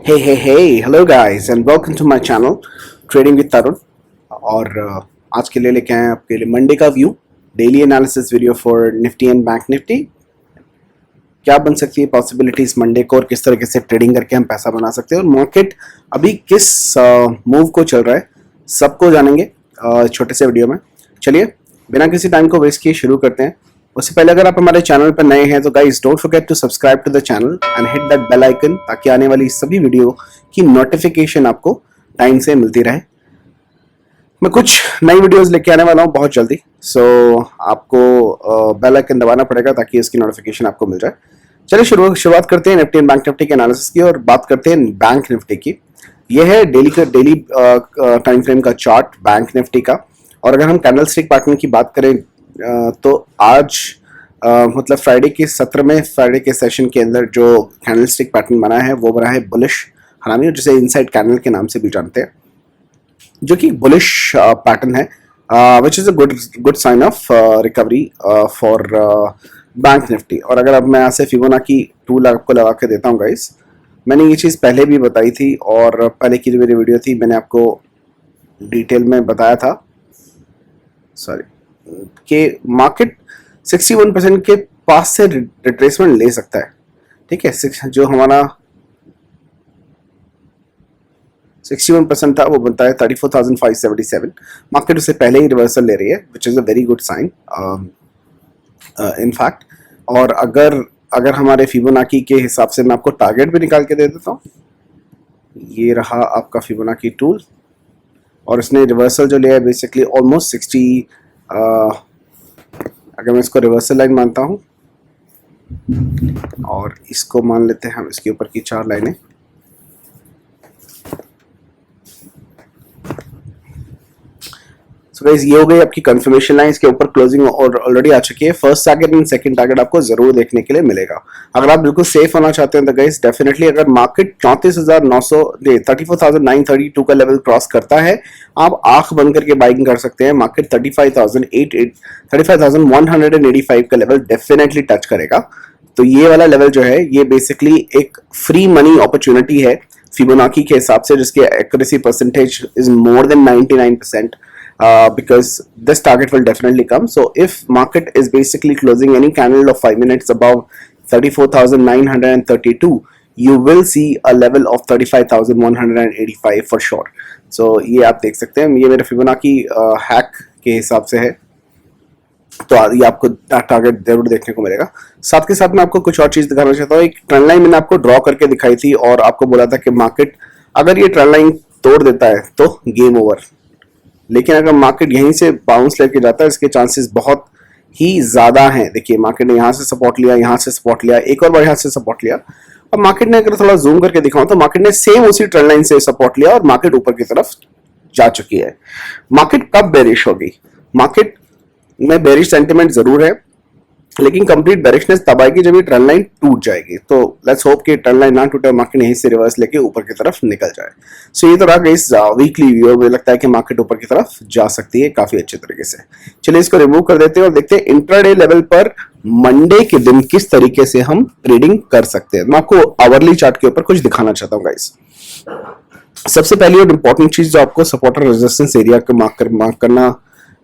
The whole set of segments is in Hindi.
Hello guys and welcome to my channel Trading with Tarun और आज के लिए लेके आए हैं आपके लिए मंडे का view daily analysis video for Nifty and bank Nifty. क्या बन सकती है पॉसिबिलिटीज मंडे को और किस तरीके से ट्रेडिंग करके हम पैसा बना सकते हैं और मार्केट अभी किस मूव को चल रहा है सबको जानेंगे छोटे से वीडियो में। चलिए बिना किसी टाइम को वेस्ट किए शुरू करते हैं। उससे पहले अगर आप हमारे चैनल पर नए हैं तो guys don't forget to subscribe to the channel and hit that bell icon ताकि आने वाली सभी वीडियो की नोटिफिकेशन आपको टाइम से मिलती रहे। मैं कुछ नई वीडियोस लेके आने वाला हूँ बहुत जल्दी, सो आपको बेल आइकन दबाना पड़ेगा ताकि इसकी नोटिफिकेशन आपको मिल जाए। चलिए शुरुआत करते हैं निफ्टी एंड बैंक निफ्टी के एनालिसिस की और बात करते हैं बैंक निफ्टी की। यह है डेली टाइम फ्रेम का चार्ट बैंक निफ्टी का। और अगर हम कैंडल स्टिक पैटर्न की बात करें तो आज मतलब फ्राइडे के सत्र में फ्राइडे के सेशन के अंदर जो कैंडल स्टिक पैटर्न बना है वो बना है बुलिश हरामी, जिसे इनसाइड कैंडल के नाम से भी जानते हैं, जो कि बुलिश पैटर्न है which is a good sign of recovery for Bank Nifty. और अगर अब मैं यहाँ से फिबोनाची टूल आपको लगा के देता हूँ गाइस, मैंने ये चीज़ पहले भी बताई थी और पहले की जो मेरी वीडियो थी मैंने आपको डिटेल में बताया था कि मार्केट 61% के पास से रिट्रेसमेंट ले सकता है। ठीक है, जो हमारा 61% था वो बनता है 34,577। मार्केट उससे पहले ही रिवर्सल ले रही है which is a very good sign in fact. और अगर हमारे फिबोनाची के हिसाब से मैं आपको टारगेट भी निकाल के दे देता हूँ, ये रहा आपका फिबोनाची टूल और इसने रिवर्सल जो लिया है बेसिकली ऑलमोस्ट 60। अगर मैं इसको रिवर्सल लाइन मानता हूँ और इसको मान लेते हैं हम इसके ऊपर की 4 लाइनें, सो गाइस ये हो गई आपकी कंफर्मेशन लाइन। इसके ऊपर क्लोजिंग और ऑलरेडी आ चुकी है। First target and second target आपको जरूर देखने के लिए मिलेगा अगर आप बिल्कुल सेफ होना चाहते हैं तो गाइस डेफिनेटली अगर मार्केट 34,932 का लेवल क्रॉस करता है आप आंख बंद करके बाइंग कर सकते हैं। मार्केट 35,185 का लेवल डेफिनेटली टच करेगा। तो ये वाला लेवल जो है ये बेसिकली एक फ्री मनी अपॉर्चुनिटी है फिबोनाची के हिसाब से, जिसकी accuracy percentage is more than 99%. Because this target will definitely come. So if market is basically closing any candle of 5 minutes above 34,932, you will see a level of 35,185 for sure. So ये आप देख सकते हैं, ये मेरे फिबोनाची हैक के हिसाब से है, तो ये आपको टारगेट जरूर देखने को मिलेगा। साथ के साथ मैं आपको कुछ और चीज दिखाना चाहता हूँ। एक ट्रेंड लाइन मैंने आपको ड्रॉ करके दिखाई थी और आपको बोला था कि मार्केट अगर ये ट्रेंड लाइन तोड़ देता है तो गेम ओवर, लेकिन अगर मार्केट यहीं से बाउंस लेके जाता है इसके चांसेस बहुत ही ज्यादा हैं। देखिए मार्केट ने यहाँ से सपोर्ट लिया, यहाँ से सपोर्ट लिया, एक और बार यहाँ से सपोर्ट लिया और मार्केट ने अगर थोड़ा जूम करके दिखाऊं तो मार्केट ने सेम उसी ट्रेंड लाइन से सपोर्ट लिया और मार्केट ऊपर की तरफ जा चुकी है। मार्केट कब बेरिश होगी? मार्केट में बेरिश सेंटिमेंट जरूर है लेकिन कंप्लीट बेरिशनेस तब आएगी जब ये ट्रेंड लाइन टूट जाएगी। तो लेट्स होप कि ट्रेंड लाइन ना टूटे, मार्केट यहीं से रिवर्स लेके ऊपर की तरफ निकल जाए। सो ये तो रहा इस वीकली व्यू, मुझे लगता है कि मार्केट ऊपर की तरफ जा सकती है काफी अच्छे तरीके से। चलिए इसको रिमूव कर देते हैं और देखते हैं इंट्राडे लेवल पर मंडे के दिन किस तरीके से हम ट्रेडिंग कर सकते हैं। मैं आपको आवरली चार्ट के ऊपर कुछ दिखाना चाहता हूँ गाइस। सबसे पहली और इंपॉर्टेंट चीज जो आपको सपोर्ट और रेजिस्टेंस एरिया को मार्क करना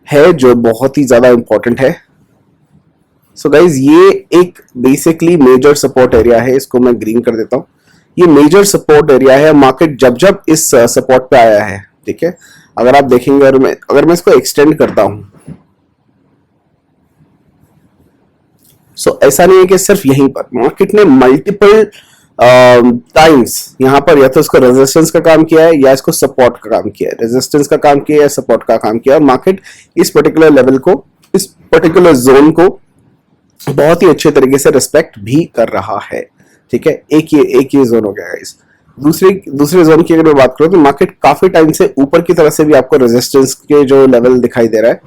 है, जो बहुत ही ज्यादा इंपॉर्टेंट है। सो गाइज ये एक बेसिकली मेजर सपोर्ट एरिया है, इसको मैं ग्रीन कर देता हूं। ये मेजर सपोर्ट एरिया है। मार्केट जब इस सपोर्ट पे आया है, ठीक है, अगर आप देखेंगे अगर मैं इसको एक्सटेंड करता हूं, सो ऐसा नहीं है कि सिर्फ यहीं पर मार्केट ने मल्टीपल टाइम्स यहां पर या तो इसको रेजिस्टेंस का काम किया है या इसको सपोर्ट का काम किया है, रेजिस्टेंस का काम किया है या सपोर्ट का काम किया है। मार्केट इस पर्टिकुलर लेवल को, इस पर्टिकुलर जोन को बहुत ही अच्छे तरीके से रिस्पेक्ट भी कर रहा है। ठीक है, एक ये जोन हो गया गाइस। दूसरे जोन की अगर मैं बात करूं तो मार्केट काफी टाइम से ऊपर की तरफ से भी आपको रेजिस्टेंस के जो लेवल दिखाई दे रहा है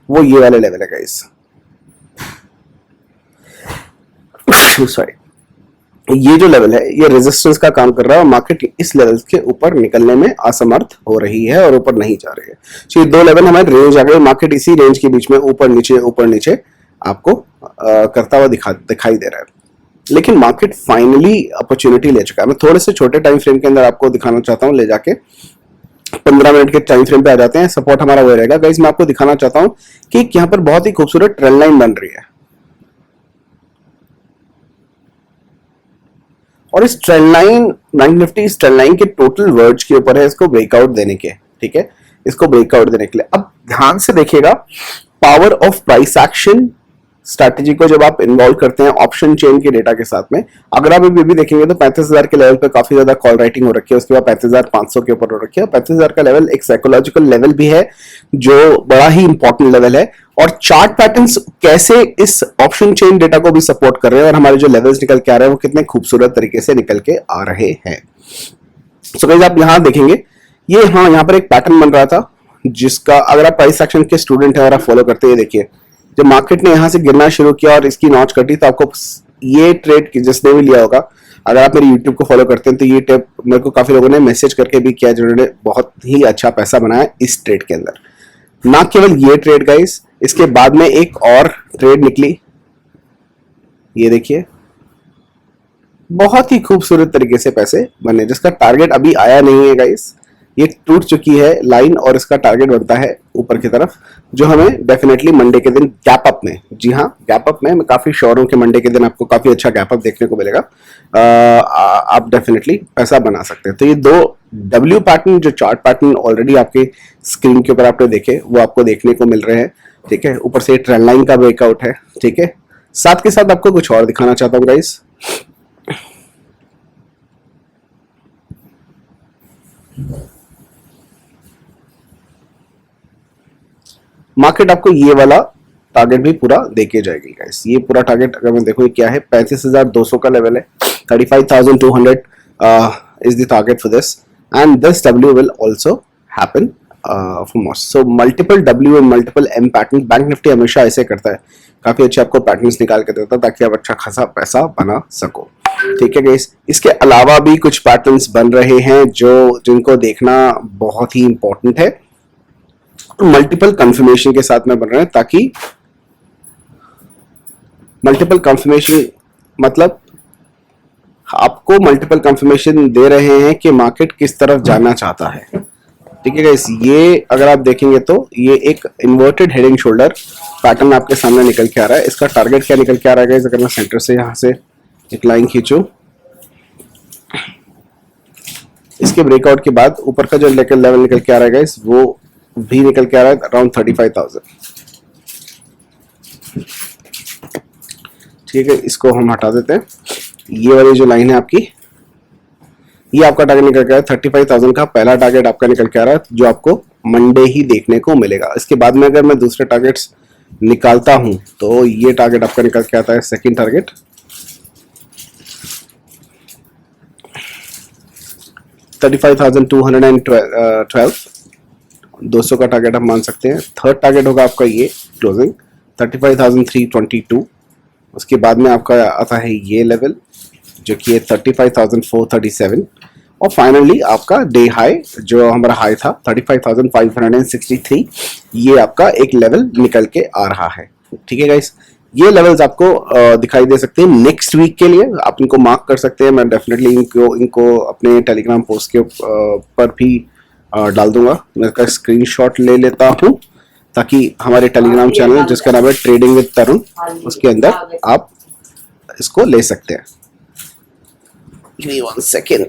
वो ये वाले लेवल है गाइस। सॉरी, ये जो लेवल है ये रेजिस्टेंस का काम कर रहा है और मार्केट इस लेवल के ऊपर निकलने में असमर्थ हो रही है और ऊपर नहीं जा रही है। तो ये 2 लेवल हमारे रेंज आ गए। मार्केट इसी रेंज के बीच में ऊपर नीचे आपको करता हुआ दिखाई दे रहा है। लेकिन मार्केट फाइनली अपॉर्चुनिटी ले चुका है। मैं थोड़े से छोटे टाइम फ्रेम के अंदर आपको दिखाना चाहता हूं, ले जाके 15 मिनट के टाइम फ्रेम पे आ जाते हैं। सपोर्ट हमारा वो रहेगा गाइस। मैं आपको दिखाना चाहता हूं कि यहाँ पर बहुत ही खूबसूरत ट्रेंड लाइन बन रही है, और इस ट्रेंड लाइन, बैंक निफ्टी इस ट्रेंड लाइन के टोटल वर्ड्स के ऊपर है इसको ब्रेकआउट देने के, ठीक है, इसको ब्रेकआउट देने के लिए। अब ध्यान से देखिएगा, power of price action strategy को जब आप इन्वॉल्व करते हैं ऑप्शन चेन के डेटा के साथ में, अगर आप अभी भी देखेंगे तो 35,000 के लेवल पे काफी ज्यादा कॉल राइटिंग हो रखी है, उसके बाद 35,500 के ऊपर हो रखी है। 35,000 का लेवल एक साइकोलॉजिकल लेवल भी है जो बड़ा ही इंपॉर्टेंट लेवल है, और चार्ट पैटर्न्स कैसे इस ऑप्शन चेन डेटा को भी सपोर्ट कर रहे हैं, और हमारे जो लेवल्स निकल के आ रहे हैं वो कितने खूबसूरत तरीके से निकल के आ रहे हैं। सो गाइस आप यहां देखेंगे, ये हाँ यहाँ पर एक पैटर्न बन रहा था जिसका, अगर आप प्राइस एक्शन के स्टूडेंट हैं और आप फॉलो करते हैं, देखिए जब मार्केट ने यहां से गिरना शुरू किया और इसकी नॉच कटी, तो आपको ये ट्रेड जिसने भी लिया होगा, अगर आप मेरे यूट्यूब को फॉलो करते हैं तो ये टेप मेरे को काफी लोगों ने मैसेज करके भी किया जिन्होंने बहुत ही अच्छा पैसा बनाया इस ट्रेड के अंदर। ना केवल ये ट्रेड गाइस, इसके बाद में एक और ट्रेड निकली, ये देखिए बहुत ही खूबसूरत तरीके से पैसे बने, जिसका टारगेट अभी आया नहीं है गाइस। ये टूट चुकी है लाइन और इसका टारगेट बनता है ऊपर की तरफ, जो हमें डेफिनेटली मंडे के दिन गैप अप में, जी हाँ गैप अप में, मैं काफी श्योर हूं कि मंडे के दिन आपको काफी अच्छा गैप अप देखने को मिलेगा। आप डेफिनेटली पैसा बना सकते हैं। तो ये दो डब्ल्यू पैटर्न, जो चार्ट पैटर्न ऑलरेडी आपके स्क्रीन के ऊपर आपने देखे, वो आपको देखने को मिल रहे हैं, ठीक है। ऊपर से ट्रेंड लाइन का ब्रेकआउट है, ठीक है। साथ के साथ आपको कुछ और दिखाना चाहता हूँ गाइस। मार्केट आपको ये वाला टारगेट भी पूरा देके जाएगी गाइस। ये पूरा टारगेट अगर मैं देखूं क्या है, 35,200 का लेवल है, 35,200 is the target for this, and this W will also happen for most. So multiple W and multiple M pattern, bank Nifty हमेशा ऐसे करता है, काफी अच्छे आपको पैटर्न्स निकाल के देता है ताकि आप अच्छा खासा पैसा बना सको, ठीक है गाइस। इसके अलावा भी कुछ पैटर्न्स बन रहे हैं जो जिनको देखना बहुत ही इंपॉर्टेंट है, मल्टीपल कंफर्मेशन के साथ में बन रहे हैं, ताकि मल्टीपल कंफर्मेशन मतलब आपको मल्टीपल कंफर्मेशन दे रहे हैं कि मार्केट किस तरफ जाना चाहता है, ठीक है गाइस। ये अगर आप देखेंगे तो ये एक इन्वर्टेड हेडिंग शोल्डर पैटर्न आपके सामने निकल के आ रहा है। इसका टारगेट क्या निकल के आ रहा है गाइस, अगर मैं सेंटर से यहां से एक लाइन खींचूं, इसके ब्रेकआउट के बाद ऊपर का जो लेवल निकल के आ रहा है गाइस, वो भी निकल के आ रहा है अराउंड 35,000, ठीक है। इसको हम हटा देते हैं। ये वाली जो लाइन है आपकी, ये आपका टारगेट निकल के आ रहा है 35,000 का पहला टारगेट आपका निकल के आ रहा है, जो आपको मंडे ही देखने को मिलेगा। इसके बाद में अगर मैं दूसरे टारगेट्स निकालता हूं तो ये टारगेट आपका निकल के आता है, सेकंड टारगेट 35,212, 200 का टारगेट आप मान सकते हैं। थर्ड टारगेट होगा आपका ये क्लोजिंग 35,322। उसके बाद में आपका आता है ये लेवल जो कि 35,437, और फाइनली आपका डे हाई जो हमारा हाई था 35,563, ये आपका एक लेवल निकल के आ रहा है, ठीक है गाइस। ये लेवल्स आपको दिखाई दे सकते हैं नेक्स्ट वीक के लिए, आप इनको मार्क कर सकते हैं। मैं डेफिनेटली इनको अपने टेलीग्राम पोस्ट के ऊपर भी डाल दूंगा। मैं इसका स्क्रीनशॉट ले लेता हूं ताकि हमारे टेलीग्राम चैनल जिसका नाम है ट्रेडिंग विद तरुण, उसके अंदर आप इसको ले सकते हैं। Give me 1 second।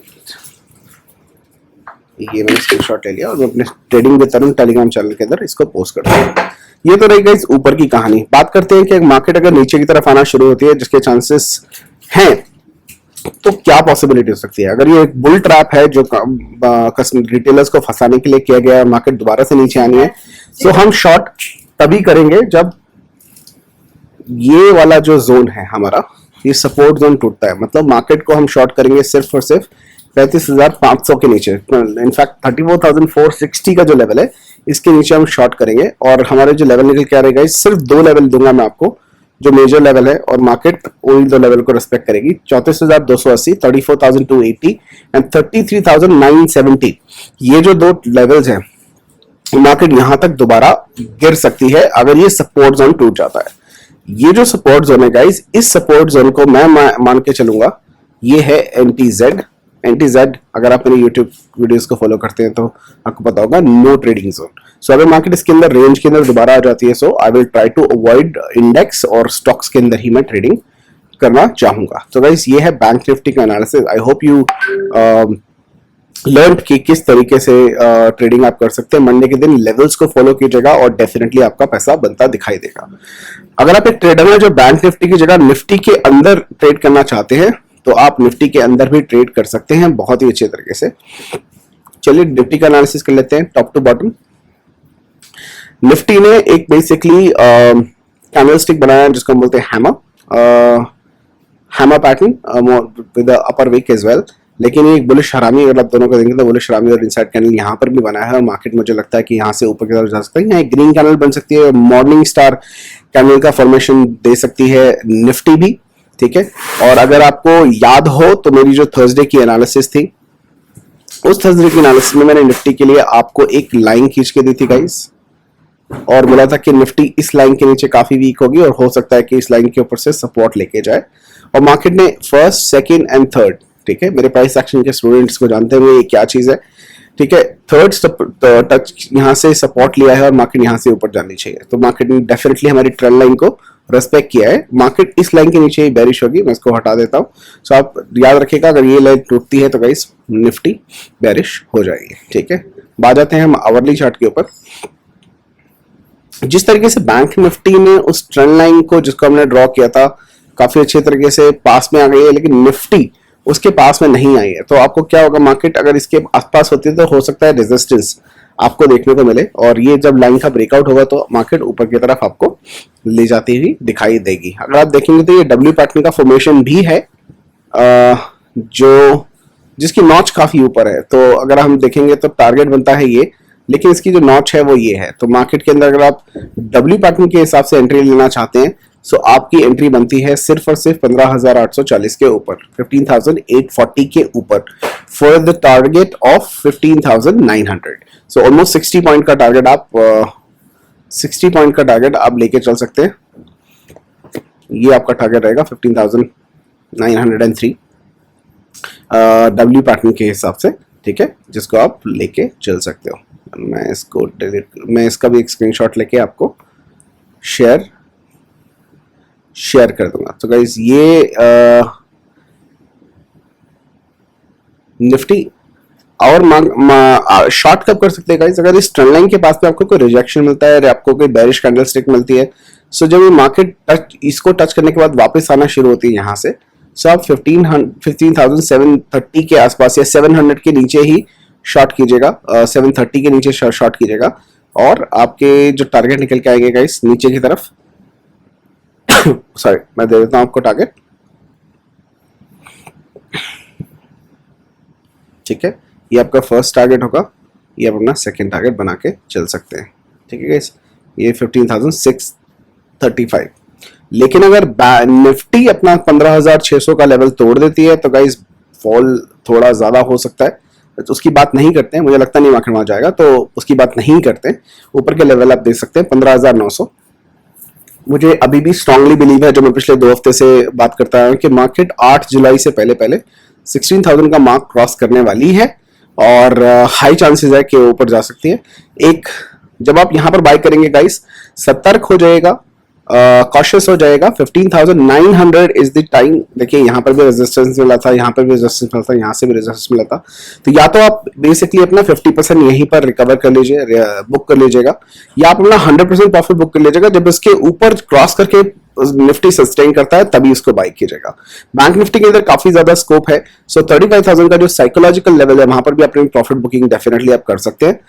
ये मैंने स्क्रीनशॉट ले लिया और मैं अपने trading with Tarun Telegram channel के अंदर इसको पोस्ट करता हूँ। ये तो रही गाइस ऊपर की कहानी। बात करते हैं कि मार्केट अगर नीचे की तरफ आना शुरू होती है, जिसके चांसेस हैं, तो क्या पॉसिबिलिटी हो सकती है। अगर ये एक बुल ट्रैप है जो रिटेलर्स को फंसाने के लिए किया गया है, मार्केट दोबारा से नीचे आनी है, तो हम शॉर्ट तभी करेंगे जब ये वाला जो जोन है हमारा, ये सपोर्ट जोन टूटता है। मतलब मार्केट को हम शॉर्ट करेंगे सिर्फ और सिर्फ 35,500 के नीचे, इनफैक्ट 34,460 का जो लेवल है इसके नीचे हम शॉर्ट करेंगे। और हमारे जो लेवल निकल के आ रहे हैं, सिर्फ 2 लेवल दूंगा मैं आपको जो मेजर लेवल है, और मार्केट उन 2 लेवल को रिस्पेक्ट करेगी। 34,280, 34,280 एंड 33,970। ये जो 2 लेवल्स हैं, मार्केट यहां तक दोबारा गिर सकती है अगर ये सपोर्ट जोन टूट जाता है। ये जो सपोर्ट जोन है गाइस, इस सपोर्ट जोन को मैं मान के चलूंगा ये है एंटी जेड। अगर आप मेरे यूट्यूब वीडियोस को फॉलो करते हैं तो आपको पता होगा नो ट्रेडिंग जोन। सो अगर मार्केट इसके अंदर रेंज के अंदर दोबारा आ जाती है, so I will try to avoid index और स्टॉक्स के अंदर ही मैं ट्रेडिंग करना चाहूंगा। तो गाइस ये है बैंक निफ्टी का analysis. I hope you learn कि किस तरीके से ट्रेडिंग आप कर सकते हैं। मंडे के दिन लेवल्स को फॉलो कीजिएगा और डेफिनेटली आपका पैसा बनता दिखाई देगा। अगर आप एक ट्रेडर हैं जो बैंक निफ्टी की जगह निफ्टी के अंदर ट्रेड करना चाहते हैं, तो आप निफ्टी के अंदर भी ट्रेड कर सकते हैं बहुत ही अच्छे तरीके से। चलिए निफ्टी का एनालिसिस कर लेते हैं टॉप टू बॉटम। निफ्टी ने एक बेसिकली कैंडलस्टिक बनाया जिसको हम बोलते हैं hammer pattern with upper wick as well. लेकिन ये एक बुलिश हरामी, अगर आप दोनों को देखेंगे तो बुलिश हरामी और इनसाइड कैंडल यहाँ पर भी बना है और मार्केट मुझे लगता है कि यहाँ से ऊपर की तरफ जा सकता है। यहाँ एक ग्रीन कैंडल बन सकती है, मॉर्निंग स्टार कैंडल का फॉर्मेशन दे सकती है निफ्टी भी, ठीक है। और अगर आपको याद हो तो मेरी जो थर्सडे की एनालिसिस थी, उस थर्सडे की एनालिसिस में मैंने निफ्टी के लिए आपको एक लाइन खींच के दी थी गाइस, और बोला था कि निफ्टी इस लाइन के नीचे काफी वीक होगी और हो सकता है कि इस लाइन के ऊपर से सपोर्ट लेके जाए। और मार्केट ने फर्स्ट, सेकंड एंड थर्ड, ठीक है, मेरे प्राइस एक्शन के स्टूडेंट्स को जानते हुए ये क्या चीज है, ठीक है, थर्ड टच यहाँ से सपोर्ट लिया है और मार्केट यहाँ से ऊपर जानी चाहिए। तो मार्केट ने डेफिनेटली हमारी ट्रेंड लाइन को रेस्पेक्ट किया है। मार्केट इस लाइन के नीचे ही बेरिश होगी, मैं इसको हटा देता हूँ। सो आप याद रखिएगा अगर ये लाइन टूटती है तो गाइस निफ्टी बेरिश हो जाएगी, ठीक है। बात जाते हैं हम आवरली चार्ट के ऊपर। जिस तरीके से बैंक निफ्टी ने उस ट्रेंड लाइन को जिसको हमने ड्रॉ किया था काफी अच्छे तरीके से पास में आ गई है, लेकिन निफ्टी उसके पास में नहीं आई है। तो आपको क्या होगा, मार्केट अगर इसके आसपास होती है तो हो सकता है रेजिस्टेंस आपको देखने को मिले, और ये जब लाइन का ब्रेकआउट होगा तो मार्केट ऊपर की तरफ आपको ले जाती हुई दिखाई देगी। अगर आप देखेंगे तो ये डब्ल्यू पैटर्न का फॉर्मेशन भी है जो जिसकी नॉच काफी ऊपर है। तो अगर हम देखेंगे तो टारगेट बनता है ये, लेकिन इसकी जो नॉच है वो ये है। तो मार्केट के अंदर अगर आप डब्ल्यू पैटर्न के हिसाब से एंट्री लेना चाहते हैं, सो आपकी एंट्री बनती है सिर्फ और सिर्फ 15,840 के ऊपर, 15,840 के ऊपर, for the target of 15,900। So almost 60 point का टारगेट आप 60 पॉइंट का टारगेट आप लेके चल सकते हैं। ये आपका टारगेट रहेगा 15,903 डब्ल्यू पैटर्न के हिसाब से, ठीक है, जिसको आप लेके चल सकते हो। मैं इसका भी एक स्क्रीनशॉट लेके आपको शेयर कर दूंगा। तो गाइस ये निफ्टी और शॉर्ट कब कर सकते हैं गाइस, अगर इस ट्रेंड लाइन के पास में आपको कोई रिजेक्शन मिलता है या आपको कोई बेरिश कैंडल स्टिक मिलती है, सो जब ये मार्केट इसको टच करने के बाद वापस आना शुरू होती है यहाँ से, सो आप 15,730 के आसपास या 700 के नीचे ही शॉर्ट कीजिएगा, 730 के नीचे शॉर्ट कीजिएगा और आपके जो टारगेट निकल के आएंगे गाइस नीचे की तरफ सॉरी मैं दे देता हूं आपको टारगेट, ठीक है। ये आपका फर्स्ट टारगेट होगा, ये आप अपना सेकंड टारगेट बना के चल सकते हैं, ठीक है गाइस। ये 15,635। लेकिन अगर निफ्टी अपना 15,600 का लेवल तोड़ देती है तो गाइस फॉल थोड़ा ज्यादा हो सकता है, तो उसकी बात नहीं करते हैं। मुझे लगता नहीं मार्केट वहां जाएगा, तो उसकी बात नहीं करते। ऊपर के लेवल आप देख सकते हैं 15,900। मुझे अभी भी स्ट्रांगली बिलीव है, जो मैं पिछले 2 हफ्ते से बात करता हूं, कि मार्केट 8 जुलाई से पहले 16,000 का मार्क क्रॉस करने वाली है और हाई चांसेस है कि ऊपर जा सकती है। एक जब आप यहां पर बाय करेंगे गाइस, सतर्क हो जाएगा, कॉशियस हो जाएगा। 15,900 इज द टाइम। देखिए यहाँ पर भी रेजिस्टेंस मिला था, यहाँ पर भी रेजिस्टेंस मिला था, यहाँ से भी रेजिस्टेंस मिला था। तो या तो आप बेसिकली अपना 50% यहीं पर रिकवर कर लीजिए, बुक कर लीजिएगा, या आप अपना 100% प्रॉफिट बुक कर लीजिएगा। जब इसके ऊपर क्रॉस करके निफ्टी सस्टेन करता है तभी इसको बाई कीजिएगा। बैंक निफ्टी के अंदर काफी ज्यादा स्कोप है। सो 35,000 का जो साइकोलॉजिकल लेवल है वहां पर भी अपनी प्रॉफिट बुकिंग डेफिनेटली आप कर सकते हैं।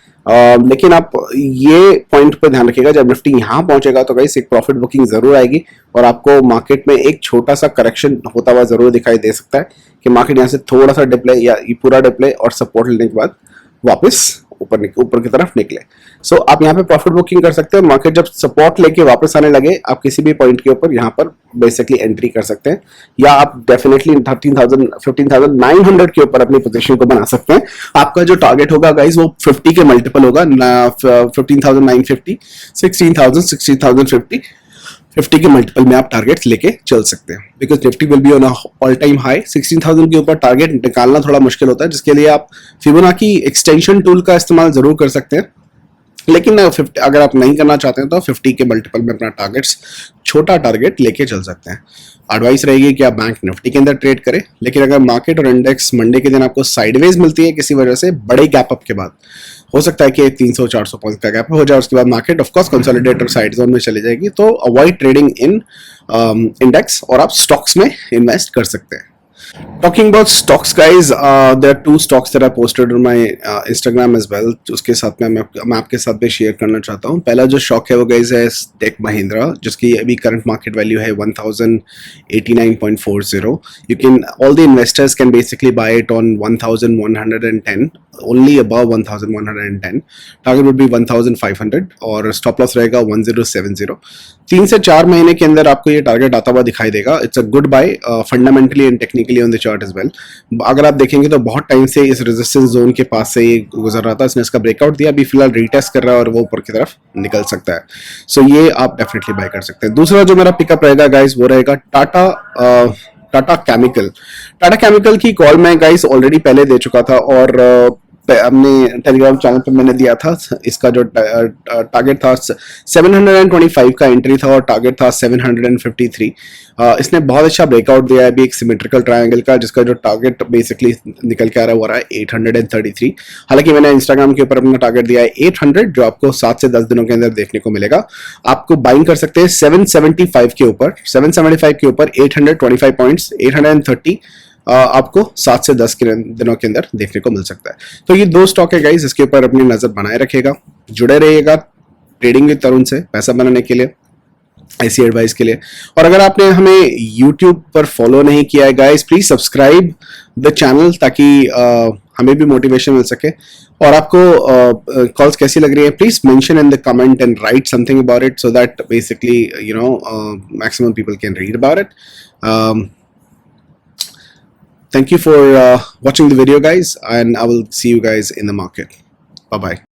लेकिन आप ये पॉइंट पे ध्यान रखिएगा, जब निफ्टी यहां पहुंचेगा तो गाइस एक प्रॉफिट बुकिंग जरूर आएगी और आपको मार्केट में एक छोटा सा करेक्शन होता हुआ जरूर दिखाई दे सकता है कि मार्केट यहां से थोड़ा सा डिप्ले या पूरा डिप्ले और सपोर्ट लेने के बाद वापस ऊपर की तरफ निकले। सो आप यहाँ पे प्रॉफिट बुकिंग कर सकते हैं। मार्केट जब सपोर्ट लेके वापस आने लगे, आप किसी भी पॉइंट के ऊपर यहाँ पर बेसिकली एंट्री कर सकते हैं, या आप डेफिनेटली 15,900 के ऊपर अपनी पोजीशन को बना सकते हैं। आपका जो टारगेट होगा गाइस वो 50 के मल्टीपल होगा, 15,950, 16,000, 16,050 50 के मल्टीपल में आप टारगेट्स लेके चल सकते हैं, because Nifty will be on all time high. 16,000 के ऊपर टारगेट निकालना थोड़ा मुश्किल होता है, जिसके लिए आप फिबोनाची एक्सटेंशन टूल का इस्तेमाल जरूर कर सकते हैं। लेकिन 50 अगर आप नहीं करना चाहते हैं तो 50 के मल्टीपल में अपना टारगेट्स छोटा टारगेट लेके चल सकते हैं। एडवाइस रहेगी कि आप बैंक निफ्टी के अंदर ट्रेड करें, लेकिन अगर मार्केट और इंडेक्स मंडे के दिन आपको साइडवेज मिलती है किसी वजह से बड़े गैप अप के बाद, हो सकता है कि 300-400 पॉइंट का गैप हो जाए, उसके बाद market of course consolidator side zone में चली जाएगी, तो अवॉइड ट्रेडिंग इन इंडेक्स और आप स्टॉक्स में इन्वेस्ट कर सकते हैं। Talking about stocks, guys, there are two stocks that I posted on my Instagram as well. उसके साथ में मैं आपके साथ भी शेयर करना चाहता हूँ। पहला जो स्टॉक है वो गाइज है टेक महिंद्रा, जिसकी अभी करंट मार्केट वैल्यू है 1089.40। You can all the investors can basically bye it on 1110, only above 1110। Target would be 1500 और स्टॉप लॉस रहेगा 1070। 3 से 4 महीने के अंदर आपको ये टारगेट आता हुआ दिखाई देगा। It's a good buy fundamentally and technically on the chart as well. अगर आप देखेंगे तो बहुत टाइम से इस रेजिस्टेंस जोन के पास से ये गुजर रहा था, इसने इसका ब्रेकआउट दिया, अभी फिलहाल रीटेस्ट कर रहा है और वो ऊपर की तरफ निकल सकता है। सो ये आप डेफिनेटली बाय कर सकते हैं। दूसरा जो मेरा पिकअप रहेगा गाइस वो रहेगा टाटा केमिकल। टाटा केमिकल की कॉल मैं गाइस ऑलरेडी पहले दे चुका था और अपने टेलीग्राम चैनल पे मैंने दिया था। इसका जो टारगेट था 725 का एंट्री था और टारगेट था 753। इसने बहुत अच्छा ब्रेकआउट दिया है अभी एक सिमेट्रिकल ट्रायंगल का, जिसका जो टारगेट बेसिकली निकल के आ रहा है 833। हालांकि मैंने इंस्टाग्राम के ऊपर अपना टारगेट दिया है 800, जो आपको 7 से 10 दिनों के अंदर देखने को मिलेगा। आपको बाइंग कर सकते हैं 775 के ऊपर, 775 के ऊपर 825 पॉइंट्स, 830 आपको 7 से 10 दिनों के अंदर देखने को मिल सकता है। तो ये दो स्टॉक है गाइस, इसके ऊपर अपनी नजर बनाए रखेगा, जुड़े रहिएगा ट्रेडिंग विद तरुण से पैसा बनाने के लिए, ऐसी एडवाइस के लिए। और अगर आपने हमें YouTube पर फॉलो नहीं किया है guys, please subscribe the channel ताकि हमें भी मोटिवेशन मिल सके। और आपको कॉल्स कैसी लग रही है please mention in the comment and right something about it, so that basically you know maximum people can read about it. Thank you for watching the video, guys, and I will see you guys in the market. Bye bye.